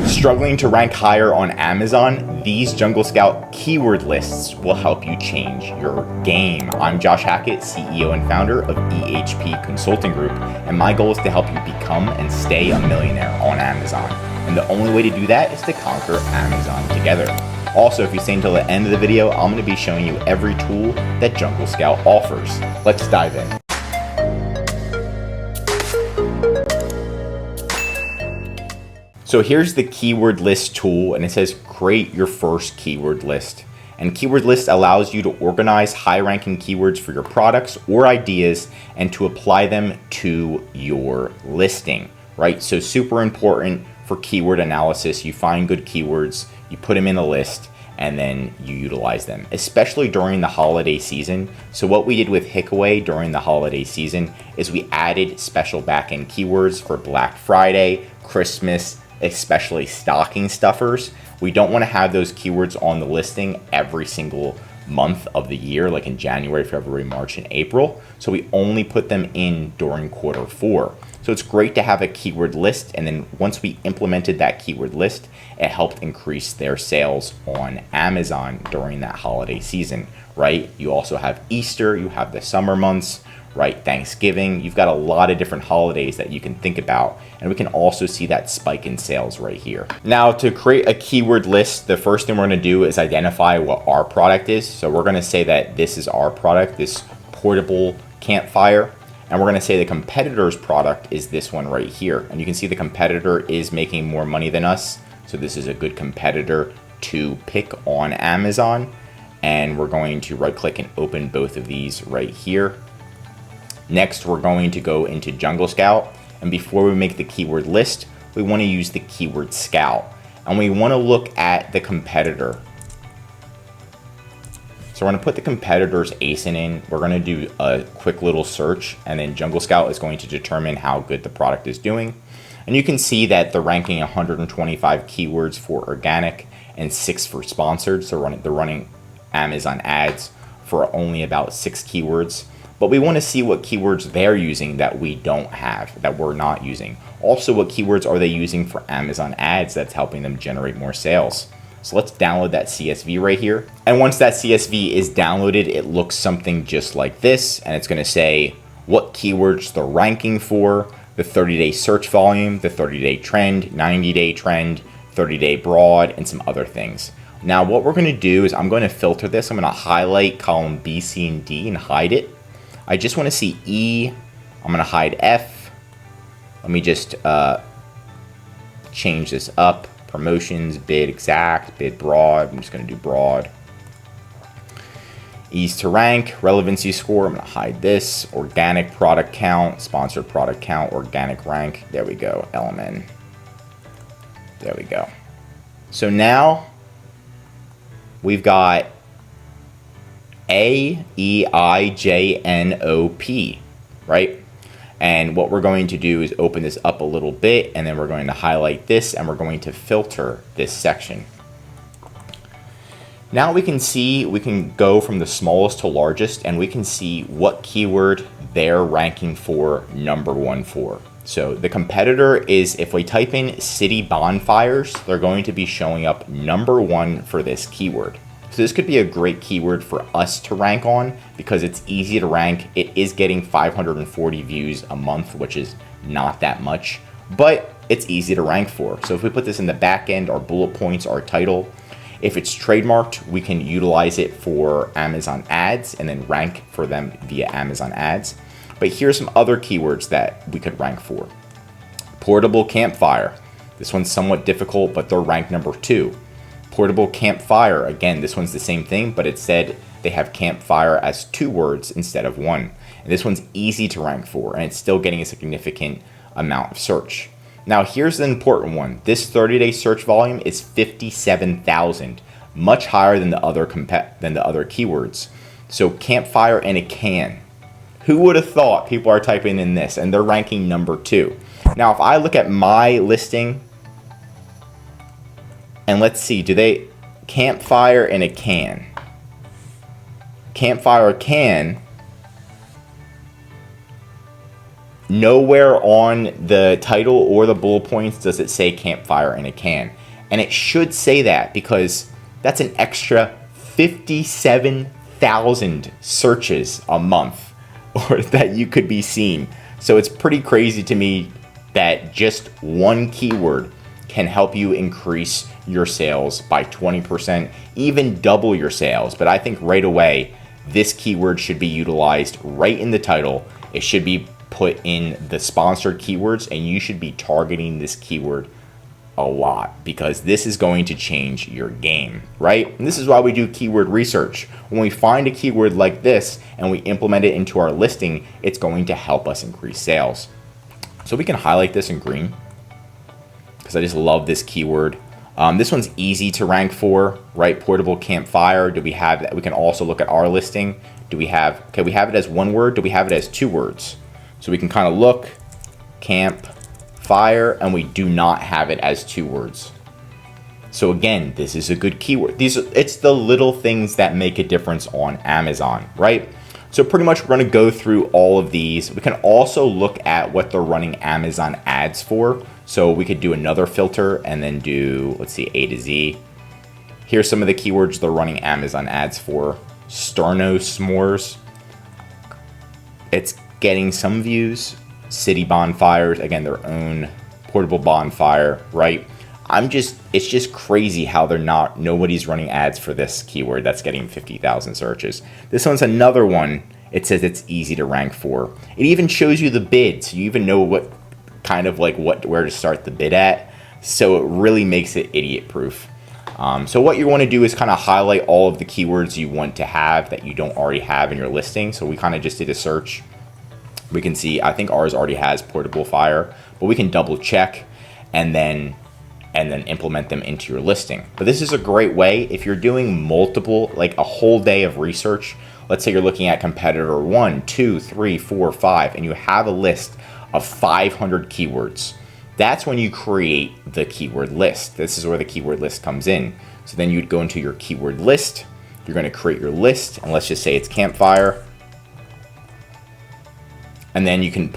Struggling to rank higher on Amazon? These JungleScout keyword lists will help you change your game. I'm Josh Hackett, CEO and founder of EHP Consulting Group, and my goal is to help you become and stay a millionaire on Amazon. And the only way to do that is to conquer Amazon together. Also, if you stay until the end of the video, I'm going to be showing you every tool that JungleScout offers. Let's dive in. So here's the keyword list tool, and it says create your first keyword list. And keyword list allows you to organize high-ranking keywords for your products or ideas and to apply them to your listing, right? So super important for keyword analysis. You find good keywords, you put them in a list, and then you utilize them, especially during the holiday season. So what we did with Hickaway during the holiday season is we added special backend keywords for Black Friday, Christmas, especially stocking stuffers. We don't want to have those keywords on the listing every single month of the year, like in January, February, March, and April. So we only put them in during Q4. So it's great to have a keyword list. And then once we implemented that keyword list, it helped increase their sales on Amazon during that holiday season, right? You also have Easter, you have the summer months, right? Thanksgiving, you've got a lot of different holidays that you can think about. And we can also see that spike in sales right here. Now, to create a keyword list, the first thing we're going to do is identify what our product is. So we're going to say that this is our product, this portable campfire. And we're going to say the competitor's product is this one right here. And you can see the competitor is making more money than us. So this is a good competitor to pick on Amazon. And we're going to right click and open both of these right here. Next, we're going to go into JungleScout, and before we make the keyword list, we want to use the keyword scout, and we want to look at the competitor. So we're going to put the competitor's ASIN in. We're going to do a quick little search, and then JungleScout is going to determine how good the product is doing. And you can see that they're ranking 125 keywords for organic and 6 for sponsored. So they're running Amazon ads for only about 6 keywords. But we want to see what keywords they're using that we don't have, that we're not using. Also, what keywords are they using for Amazon ads that's helping them generate more sales? So let's download that CSV right here. And once that CSV is downloaded, it looks something just like this. And it's going to say what keywords they're ranking for, the 30-day search volume, the 30-day trend, 90-day trend, 30-day broad, and some other things. Now, what we're going to do is I'm going to filter this. I'm going to highlight column B, C, and D and hide it. I just want to see E. I'm going to hide F. Let me just change this up. Promotions, bid exact, bid broad. I'm just going to do broad. E's to rank, relevancy score. I'm going to hide this. Organic product count, sponsored product count, organic rank. There we go. LMN. There we go. So now we've got AEIJNOP, right? And what we're going to do is open this up a little bit, and then we're going to highlight this, and we're going to filter this section. Now we can see, we can go from the smallest to largest, and we can see what keyword they're ranking for #1 for. So the competitor is, if we type in city bonfires, they're going to be showing up #1 for this keyword. So this could be a great keyword for us to rank on because it's easy to rank. It is getting 540 views a month, which is not that much, but it's easy to rank for. So if we put this in the back end, our bullet points, our title, if it's trademarked, we can utilize it for Amazon ads and then rank for them via Amazon ads. But here's some other keywords that we could rank for. Portable campfire. This one's somewhat difficult, but they're ranked #2. Portable campfire, again, this one's the same thing, but it said they have campfire as 2 words instead of 1. And this one's easy to rank for, and it's still getting a significant amount of search. Now, here's the important one. This 30-day search volume is 57,000, much higher than the other keywords. So campfire in a can. Who would have thought people are typing in this, and they're ranking #2. Now, if I look at my listing, and let's see, do they campfire in a can? Campfire can nowhere on the title or the bullet points does it say campfire in a can. And it should say that because that's an extra 57,000 searches a month or that you could be seen. So it's pretty crazy to me that just one keyword can help you increase your sales by 20%, even double your sales. But I think right away, this keyword should be utilized right in the title. It should be put in the sponsored keywords, and you should be targeting this keyword a lot because this is going to change your game, right? And this is why we do keyword research. When we find a keyword like this and we implement it into our listing, it's going to help us increase sales. So we can highlight this in green because I just love this keyword. This one's easy to rank for, right? Portable campfire. Do we have that? We can also look at our listing. Do we have, okay, we have it as one word. Do we have it as two words? So we can kind of look, campfire, and we do not have it as two words. So again, this is a good keyword. It's the little things that make a difference on Amazon, right? So pretty much we're going to go through all of these. We can also look at what they're running Amazon ads for. So we could do another filter and then do, let's see, A to Z. Here's some of the keywords they're running Amazon ads for. Sterno s'mores. It's getting some views. City bonfires, again, their own portable bonfire, right? It's just crazy how nobody's running ads for this keyword that's getting 50,000 searches. This one's another one. It says it's easy to rank for. It even shows you the bid, so you even know what kind of like where to start the bid at. So it really makes it idiot proof. So what you want to do is kind of highlight all of the keywords you want to have that you don't already have in your listing. So we kind of just did a search. We can see, I think ours already has portable fire, but we can double check and then implement them into your listing. But this is a great way if you're doing multiple, like a whole day of research. Let's say you're looking at competitor 1, 2, 3, 4, 5, and you have a list of 500 keywords. That's when you create the keyword list. This is where the keyword list comes in. So then you'd go into your keyword list. You're going to create your list, and let's just say it's campfire. And then you can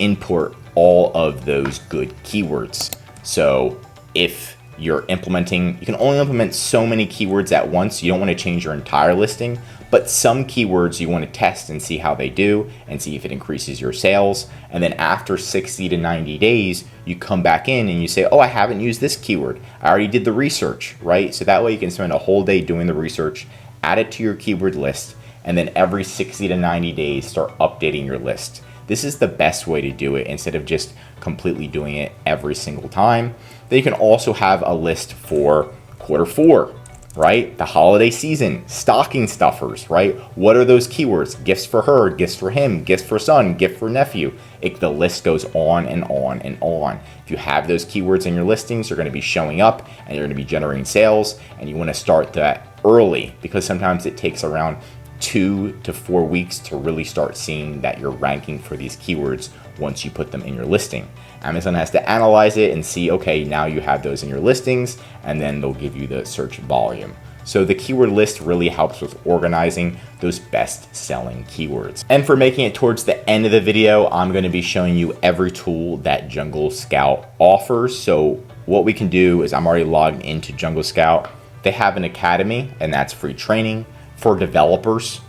import all of those good keywords. So if you're implementing, you can only implement so many keywords at once. You don't want to change your entire listing, but some keywords you want to test and see how they do and see if it increases your sales. And then after 60 to 90 days, you come back in and you say, oh, I haven't used this keyword. I already did the research, right? So that way you can spend a whole day doing the research, add it to your keyword list, and then every 60 to 90 days, start updating your list. This is the best way to do it instead of just completely doing it every single time. Then you can also have a list for Q4, right? The holiday season, stocking stuffers, right? What are those keywords? Gifts for her, gifts for him, gifts for son, gift for nephew. The list goes on and on and on. If you have those keywords in your listings, they're going to be showing up and you're going to be generating sales, and you want to start that early because sometimes it takes around 2 to 4 weeks to really start seeing that you're ranking for these keywords once you put them in your listing. Amazon has to analyze it and see, okay, now you have those in your listings, and then they'll give you the search volume. So the keyword list really helps with organizing those best selling keywords. And for making it towards the end of the video, I'm going to be showing you every tool that JungleScout offers. So what we can do is I'm already logged into JungleScout. They have an academy, and that's free training for developers,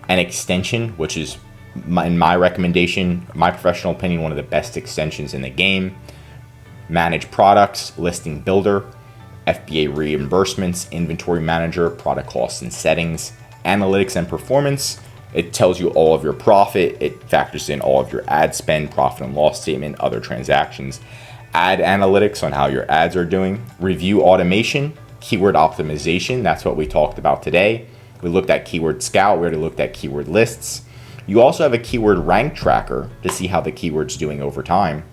an extension, which is in my recommendation, my professional opinion, one of the best extensions in the game. Manage products, listing builder, FBA reimbursements, inventory manager, product costs and settings, analytics and performance. It tells you all of your profit. It factors in all of your ad spend, profit and loss statement, other transactions, ad analytics on how your ads are doing, review automation, keyword optimization. That's what we talked about today. We looked at Keyword Scout. We already looked at keyword lists. You also have a keyword rank tracker to see how the keyword's doing over time.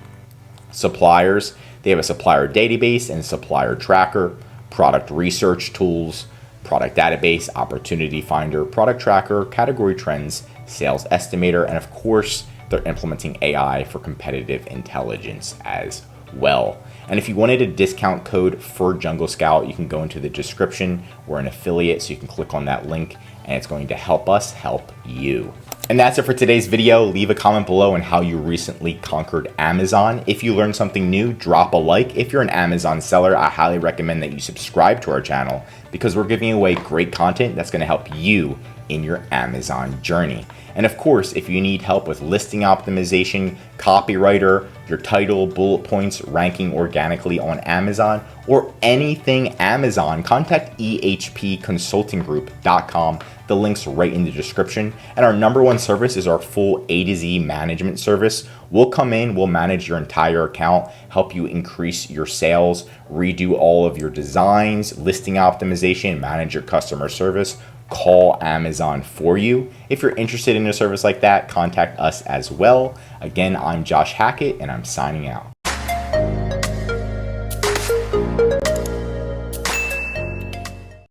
Suppliers, they have a supplier database and supplier tracker, product research tools, product database, opportunity finder, product tracker, category trends, sales estimator, and of course, they're implementing AI for competitive intelligence as well. And if you wanted a discount code for JungleScout, you can go into the description. We're an affiliate, so you can click on that link, and it's going to help us help you. And that's it for today's video. Leave a comment below on how you recently conquered Amazon. If you learned something new, drop a like. If you're an Amazon seller, I highly recommend that you subscribe to our channel because we're giving away great content that's going to help you in your Amazon journey. And of course, if you need help with listing optimization, copywriter, your title, bullet points, ranking organically on Amazon, or anything Amazon, contact ehpconsultinggroup.com. The link's right in the description. And our #1 service is our full A to Z management service. We'll come in, we'll manage your entire account, help you increase your sales, redo all of your designs, listing optimization, manage your customer service, call Amazon for you. If you're interested in a service like that, contact us as well. Again, I'm Josh Hackett and I'm signing out.